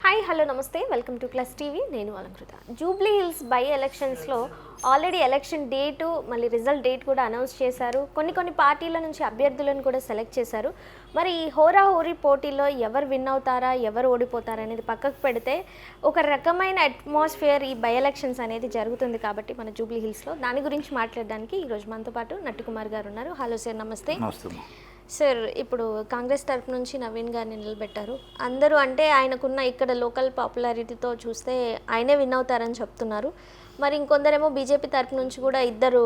Hi hello నమస్తే welcome to class TV నేను Alankrita. Jubilee hills by ఎలక్షన్స్లో ఆల్రెడీ ఎలక్షన్ డేటు మళ్ళీ రిజల్ట్ డేట్ కూడా అనౌన్స్ చేశారు. కొన్ని పార్టీల నుంచి అభ్యర్థులను కూడా సెలెక్ట్ చేశారు. మరి ఈ హోరాహోరీ పోటీలో ఎవరు విన్ అవుతారా ఎవరు ఓడిపోతారా అనేది పక్కకు పెడితే ఒక రకమైన అట్మాస్ఫియర్ ఈ బై ఎలక్షన్స్ అనేది జరుగుతుంది కాబట్టి మన జూబ్లీ హిల్స్లో దాని గురించి మాట్లాడడానికి ఈరోజు మనతో పాటు నట్టుకుమార్ గారు ఉన్నారు. హలో సార్, నమస్తే. సార్, ఇప్పుడు కాంగ్రెస్ తరఫు నుంచి నవీన్ గారిని నిలబెట్టారు. అందరూ అంటే ఆయనకున్న ఇక్కడ లోకల్ పాపులారిటీతో చూస్తే ఆయనే విన్ అవుతారని చెప్తున్నారు. మరి ఇంకొందరేమో బీజేపీ తరఫు నుంచి కూడా ఇద్దరు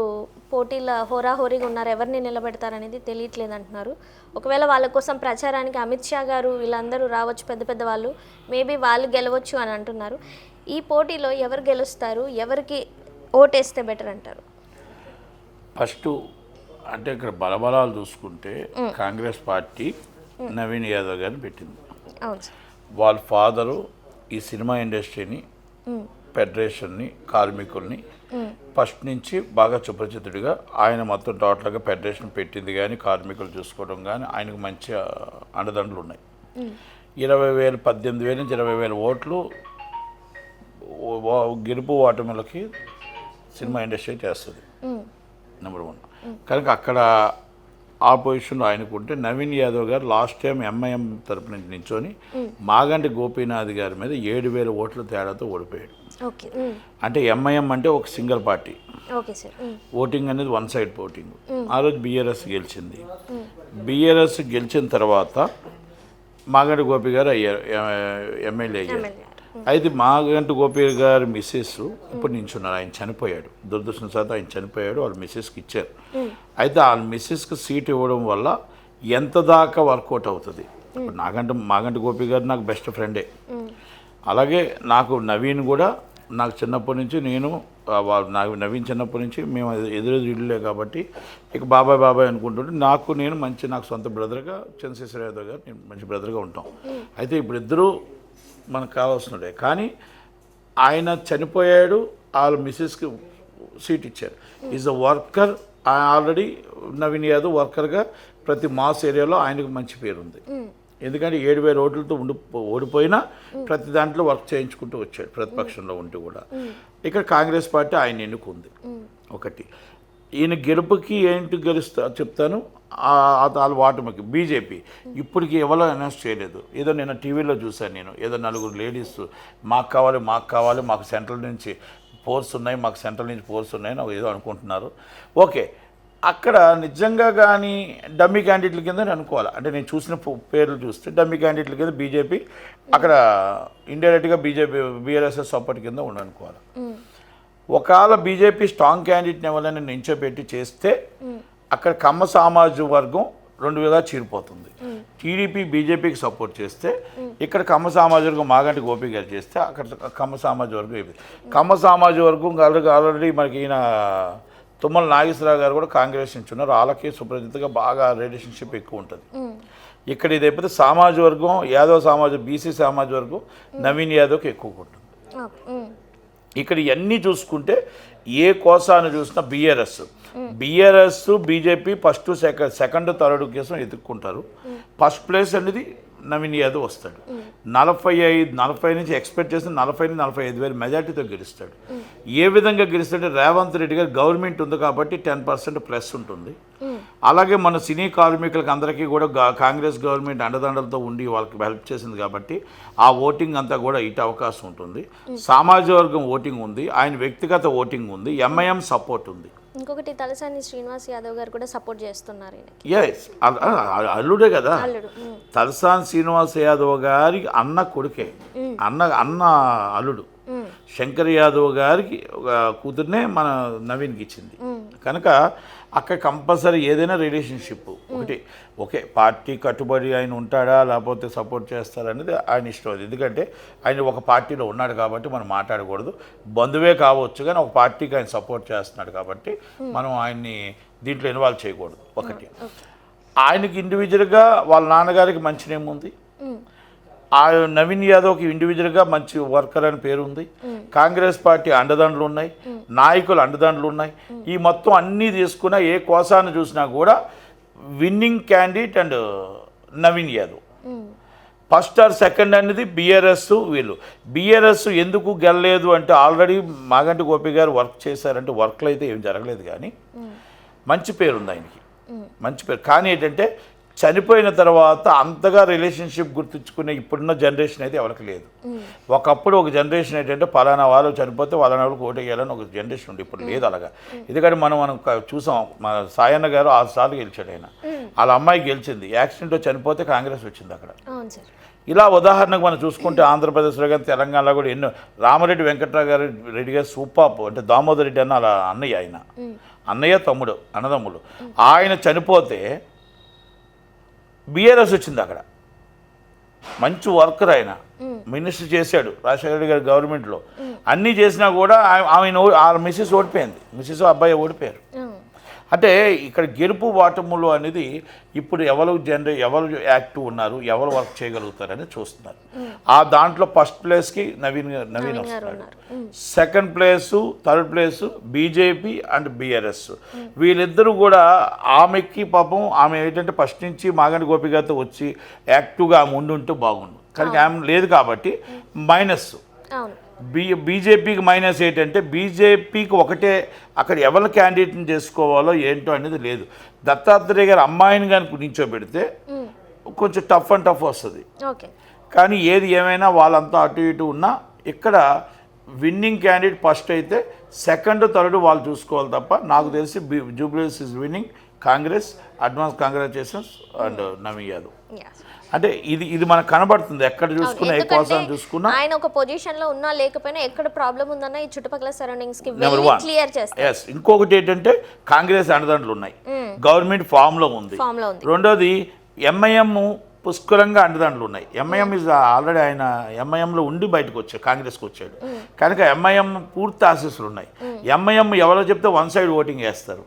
పోటీల హోరాహోరీగా ఉన్నారు, ఎవరిని నిలబెడతారనేది తెలియట్లేదు అంటున్నారు. ఒకవేళ వాళ్ళ కోసం ప్రచారానికి అమిత్ షా గారు వీళ్ళందరూ రావచ్చు, పెద్ద పెద్ద వాళ్ళు, మేబీ వాళ్ళు గెలవచ్చు అని అంటున్నారు. ఈ పోటీలో ఎవరు గెలుస్తారు, ఎవరికి ఓటేస్తే బెటర్ అంటారు? ఫస్ట్ అంటే ఇక్కడ బలబలాలు చూసుకుంటే కాంగ్రెస్ పార్టీ నవీన్ యాదవ్ గారిని పెట్టింది. వాళ్ళ ఫాదరు ఈ సినిమా ఇండస్ట్రీని, ఫెడరేషన్ని, కార్మికుల్ని ఫస్ట్ నుంచి బాగా సుపరిచితుడిగా ఆయన మొత్తం టోటల్గా ఫెడరేషన్ పెట్టింది కానీ కార్మికులు చూసుకోవడం కానీ ఆయనకు మంచి అండదండలు ఉన్నాయి. 20,000 18,000 నుంచి 20,000 ఓట్లు గెలుపు ఓటమిలకి సినిమా ఇండస్ట్రీ చేస్తుంది. నెంబర్ 1. కనుక అక్కడ ఆ పొజిషన్లో ఆయనకు ఉంటే నవీన్ యాదవ్ గారు లాస్ట్ టైం ఎంఐఎం తరపు నుంచి నించొని మాగంటి గోపీనాథ్ గారి మీద 7,000 ఓట్ల తేడాతో ఓడిపోయాడు. అంటే ఎంఐఎం అంటే ఒక సింగిల్ పార్టీ, ఓటింగ్ అనేది వన్ సైడ్ ఓటింగ్. ఆ రోజు బీఆర్ఎస్ గెలిచింది. బీఆర్ఎస్ గెలిచిన తర్వాత మాగంటి గోపి గారు అయ్యారు, ఎమ్మెల్యే అయ్యారు. అయితే మాగంటి గోపి గారి మిస్సెస్ ఇప్పుడు నించున్నారు. ఆయన చనిపోయాడు, దురదృష్టవశాత్తు ఆయన చనిపోయాడు. వాళ్ళ మిస్సెస్కి ఇచ్చారు. అయితే ఆ మిస్సెస్కి సీట్ ఇవ్వడం వల్ల ఎంత దాకా వర్కౌట్ అవుతుంది? ఇప్పుడు మాగంటి గోపి గారు నాకు బెస్ట్ ఫ్రెండే. అలాగే నాకు నవీన్ కూడా నాకు చిన్నప్పటి నుంచి నవీన్ చిన్నప్పటి నుంచి మేము ఎదురు ఇళ్ళే కాబట్టి ఇక బాబాయ్ అనుకుంటుంటే నాకు సొంత బ్రదర్గా చంద్రశేఖర్ యాదవ్ గారు నేను మంచి బ్రదర్గా ఉంటాం. అయితే ఇప్పుడు ఇద్దరు మనకు కావాల్సినడే. కానీ ఆయన చనిపోయాడు, వాళ్ళ మిస్సెస్కి సీట్ ఇచ్చారు. Is a worker. Already Naveen Yadav వర్కర్గా ప్రతి మాస్ ఏరియాలో ఆయనకు మంచి పేరు ఉంది. ఎందుకంటే 7,000 ఓట్లతో ఓడిపోయినా ప్రతి దాంట్లో వర్క్ చేయించుకుంటూ వచ్చాడు, ప్రతిపక్షంలో ఉంటూ కూడా. ఇక్కడ కాంగ్రెస్ పార్టీ ఆయన ఎన్నుకుంది. ఒకటి ఈయన గెలుపుకి ఏంటి చెప్తాను. వాళ్ళ వాటమికి బీజేపీ ఇప్పటికి ఎవరో అనౌన్స్ చేయలేదు. ఏదో నేను టీవీలో చూశాను, నేను ఏదో 4 లేడీస్ మాకు కావాలి మాకు సెంట్రల్ నుంచి ఫోర్స్ ఉన్నాయి, మాకు సెంట్రల్ నుంచి ఫోర్స్ ఉన్నాయని ఏదో అనుకుంటున్నారు. ఓకే, అక్కడ నిజంగా కానీ డమ్మీ క్యాండిడేట్ల కింద అనుకోవాలి. అంటే నేను చూసిన పేర్లు చూస్తే డమ్మీ క్యాండిడేట్ల కింద బీజేపీ అక్కడ ఇండైరెక్ట్గా బీఆర్ఎస్ సపోర్ట్ కింద ఉండనుకోవాలి. ఒకవేళ బీజేపీ స్ట్రాంగ్ క్యాండిడేట్ని ఎవరైనా నించోబెట్టి చేస్తే అక్కడ కమ్మ సామాజిక వర్గం 2గా చీరిపోతుంది. టీడీపీ బీజేపీకి సపోర్ట్ చేస్తే ఇక్కడ కమ్మ సామాజిక వర్గం మాగంటి గోపి గారు చేస్తే అక్కడ కమ్మ సామాజిక వర్గం అయిపోయింది. కమ్మ సామాజిక వర్గం ఆల్రెడీ మనకి ఈయన తుమ్మల నాగేశ్వరరావు గారు కూడా కాంగ్రెస్ నుంచి ఉన్నారు. వాళ్ళకి సుప్రజితగా బాగా రిలేషన్షిప్ ఎక్కువ ఉంటుంది. ఇక్కడ ఇది అయిపోతే సామాజిక వర్గం యాదవ్ బీసీ సామాజిక వర్గం నవీన్ యాదవ్కి ఎక్కువ ఉంటుంది. ఇక్కడ ఇవన్నీ చూసుకుంటే ఏ కోసాన్ని చూసినా BRS BJP first second third case ఎదుర్కొంటారు. ఫస్ట్ ప్లేస్ అనేది నవీన్ యాదవ్ వస్తాడు. 40 నుంచి ఎక్స్పెక్ట్ చేసిన 40,000-45,000 మెజార్టీతో గెలుస్తాడు. ఏ విధంగా గెలుస్తాడంటే రేవంత్ రెడ్డి గారు గవర్నమెంట్ ఉంది కాబట్టి 10% ప్లస్ ఉంటుంది. అలాగే మన సినీ కార్మికులకు అందరికీ కూడా కాంగ్రెస్ గవర్నమెంట్ అండదండలతో ఉండి వాళ్ళకి హెల్ప్ చేసింది కాబట్టి ఆ ఓటింగ్ అంతా కూడా ఇటు అవకాశం ఉంటుంది. సామాజిక వర్గం ఓటింగ్ ఉంది, ఆయన వ్యక్తిగత ఓటింగ్ ఉంది, ఎంఐఎం సపోర్ట్ ఉంది. ఇంకొకటి తలసాని శ్రీనివాస్ యాదవ్ గారు కూడా సపోర్ట్ చేస్తున్నారు. అల్లుడే కదా, తలసాని శ్రీనివాస్ యాదవ్ గారి అన్న కొడుకే, అన్న అల్లుడు శంకర్ యాదవ్ గారికి కూతుర్నే మన నవీన్కి ఇచ్చింది. కనుక అక్కడ కంపల్సరీ ఏదైనా రిలేషన్షిప్ ఒకే పార్టీ కట్టుబడి ఆయన ఉంటాడా లేకపోతే సపోర్ట్ చేస్తారనేది ఆయన ఇష్టం. ఎందుకంటే ఆయన ఒక పార్టీలో ఉన్నాడు కాబట్టి మనం మాట్లాడకూడదు. బంధువే కావచ్చు కానీ ఒక పార్టీకి ఆయన సపోర్ట్ చేస్తున్నాడు కాబట్టి మనం ఆయన్ని దీంట్లో ఇన్వాల్వ్ చేయకూడదు. ఒకటి ఆయనకి ఇండివిజువల్గా వాళ్ళ నాన్నగారికి మంచి నేమ్ ఉంది. నవీన్ యాదవ్కి ఇండివిజువల్గా మంచి వర్కర్ అని పేరు ఉంది. కాంగ్రెస్ పార్టీ అండదండలు ఉన్నాయి, నాయకులు అండదండలు ఉన్నాయి. ఈ మొత్తం అన్నీ తీసుకున్నా ఏ కోసాన్ని చూసినా కూడా winning candidate and Naveen Yadav. First or second అనేది బీఆర్ఎస్ వీళ్ళు. బీఆర్ఎస్ ఎందుకు గెలలేదు అంటే ఆల్రెడీ మాగంటి గోపి గారు వర్క్ చేశారంటే వర్క్లు అయితే ఏం జరగలేదు, కానీ మంచి పేరు ఉంది ఆయనకి, మంచి పేరు. కానీ ఏంటంటే చనిపోయిన తర్వాత అంతగా రిలేషన్షిప్ గుర్తుంచుకునే ఇప్పుడున్న జనరేషన్ అయితే ఎవరికి లేదు. ఒకప్పుడు ఒక జనరేషన్ ఏంటంటే పలానా వాళ్ళు చనిపోతే వాళ్ళ వాళ్ళకి ఓటు వేయాలని ఒక జనరేషన్ ఉంది, ఇప్పుడు లేదు అలాగా. ఎందుకంటే మనం చూసాం, మన సాయన్న గారు 6 సార్లు గెలిచాడు ఆయన, వాళ్ళ అమ్మాయి గెలిచింది, యాక్సిడెంట్లో చనిపోతే కాంగ్రెస్ వచ్చింది అక్కడ. ఇలా ఉదాహరణకు మనం చూసుకుంటే ఆంధ్రప్రదేశ్లో కానీ తెలంగాణలో కూడా ఎన్నో, రామరెడ్డి వెంకట్రావు గారు రెడ్డి గారు సూపర్, అంటే దామోదర్ రెడ్డి అన్న అలా అన్నయ్య, ఆయన అన్నయ్య తమ్ముడు అన్నదమ్ములు, ఆయన చనిపోతే బీఆర్ఎస్ వచ్చింది అక్కడ. మంచి వర్కర్ ఆయన, మినిస్టర్ చేశాడు రాజశేఖర రెడ్డి గారి గవర్నమెంట్లో, అన్నీ చేసినా కూడా ఆమె మిస్సెస్ ఓడిపోయింది, మిస్సెస్ అబ్బాయి ఓడిపోయారు. అంటే ఇక్కడ గెలుపు వాటములు అనేది ఇప్పుడు ఎవరు యాక్టివ్ ఉన్నారు, ఎవరు వర్క్ చేయగలుగుతారని చూస్తున్నారు. ఆ దాంట్లో ఫస్ట్ ప్లేస్కి నవీన్ వస్తున్నారు, second place third place BJP and BRS. వీళ్ళిద్దరూ కూడా ఆమెకి పాపం, ఆమె ఏంటంటే ఫస్ట్ నుంచి మాగంటి గోపి గారితో వచ్చి యాక్టివ్గా ఆమె ఉండుంటే బాగుండు, కానీ ఆమె లేదు కాబట్టి మైనస్. బీజేపీకి మైనస్ ఏంటంటే బీజేపీకి ఒకటే, అక్కడ ఎవరి క్యాండిడేట్ని చేసుకోవాలో ఏంటో అనేది లేదు. దత్తాత్రేయ గారి అమ్మాయిని కానీ నించోబెడితే కొంచెం టఫ్ అండ్ టఫ్ వస్తుంది. కానీ ఏది ఏమైనా వాళ్ళంతా అటు ఇటు ఉన్నా ఇక్కడ విన్నింగ్ క్యాండిడేట్ ఫస్ట్ అయితే, సెకండ్ థర్డ్ వాళ్ళు చూసుకోవాలి తప్ప. నాకు తెలిసి Jubilee hills is winnowing Congress. Advance congratulations and Naveen Yadav. అంటే ఇది మనకు కనబడుతుంది, ఎక్కడ చూసుకున్నా, ఏ కోసం చూసుకున్నా ఆయన ఒక పొజిషన్ లో ఉన్నా లేకపోయినా ఎక్కడ ప్రాబ్లం ఉందన్న ఈ చుట్టుపక్కల సరౌండింగ్స్ కి క్లియర్ చేస్తారు. ఇంకొకటి ఏంటంటే కాంగ్రెస్ అండదండలు ఉన్నాయి, గవర్నమెంట్ ఫామ్ లో ఉంది. రెండోది ఎంఐఎం పుష్కలంగా అండదండలు ఉన్నాయి. ఎంఐఎం ఇస్ ఆల్రెడీ ఆయన ఎంఐఎంలో ఉండి బయటకు వచ్చాడు, కాంగ్రెస్కి వచ్చాడు కనుక ఎంఐఎం పూర్తి ఆశీస్సులు ఉన్నాయి. ఎంఐఎం ఎవరో చెప్తే వన్ సైడ్ ఓటింగ్ వేస్తారు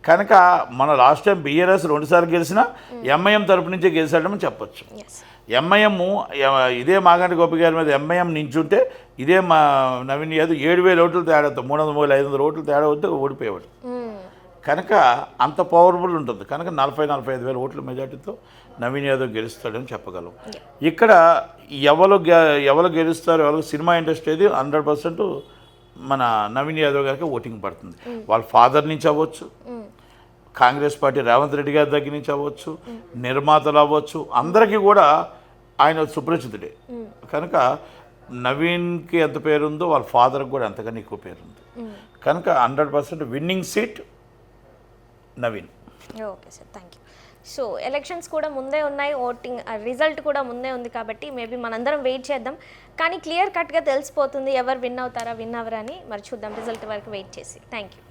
కనుక మన లాస్ట్ టైం బీఆర్ఎస్ 2 సార్లు గెలిచినా ఎంఐఎం తరపు నుంచే గెలిచాడని చెప్పొచ్చు. ఎంఐఎం ఇదే మాగంటి గోపి గారి మీద ఎంఐఎం నించుంటే ఇదే మా నవీన్ యాదవ్ 7,000 ఓట్లు తేడాతో 300,000-500 ఓట్లు తేడా వస్తే ఓడిపోయేవాడు. కనుక అంత పవర్ఫుల్ ఉంటుంది కనుక 40,000-45,000 ఓట్ల మెజార్టీతో నవీన్ యాదవ్ గెలుస్తాడని చెప్పగలం. ఇక్కడ ఎవరు గెలుస్తారో, ఎవరు సినిమా ఇండస్ట్రీ అది 100% మన నవీన్ యాదవ్ గారికి ఓటింగ్ పడుతుంది. వాళ్ళ ఫాదర్ నుంచి అవ్వచ్చు, కాంగ్రెస్ పార్టీ రేవంత్ రెడ్డి గారి దగ్గర నుంచి అవ్వచ్చు, నిర్మాతలు అవ్వచ్చు, అందరికీ కూడా ఆయన సుపరిచితుడే. కనుక నవీన్కి ఎంత పేరుందో వాళ్ళ ఫాదర్కి కూడా అంతకన్నా ఎక్కువ పేరుంది. కనుక 100% winnowing seat Naveen. Okay sir, thank you. So elections కూడా ముందే ఉన్నాయి, ఓటింగ్ రిజల్ట్ కూడా ముందే ఉంది కాబట్టి మేబీ మనందరం వెయిట్ చేద్దాం. కానీ క్లియర్ కట్గా తెలిసిపోతుంది ఎవరు విన్ అవుతారా విన్ అవ్వరా అని. మరి చూద్దాం రిజల్ట్ వరకు వెయిట్ చేసి. Thank you.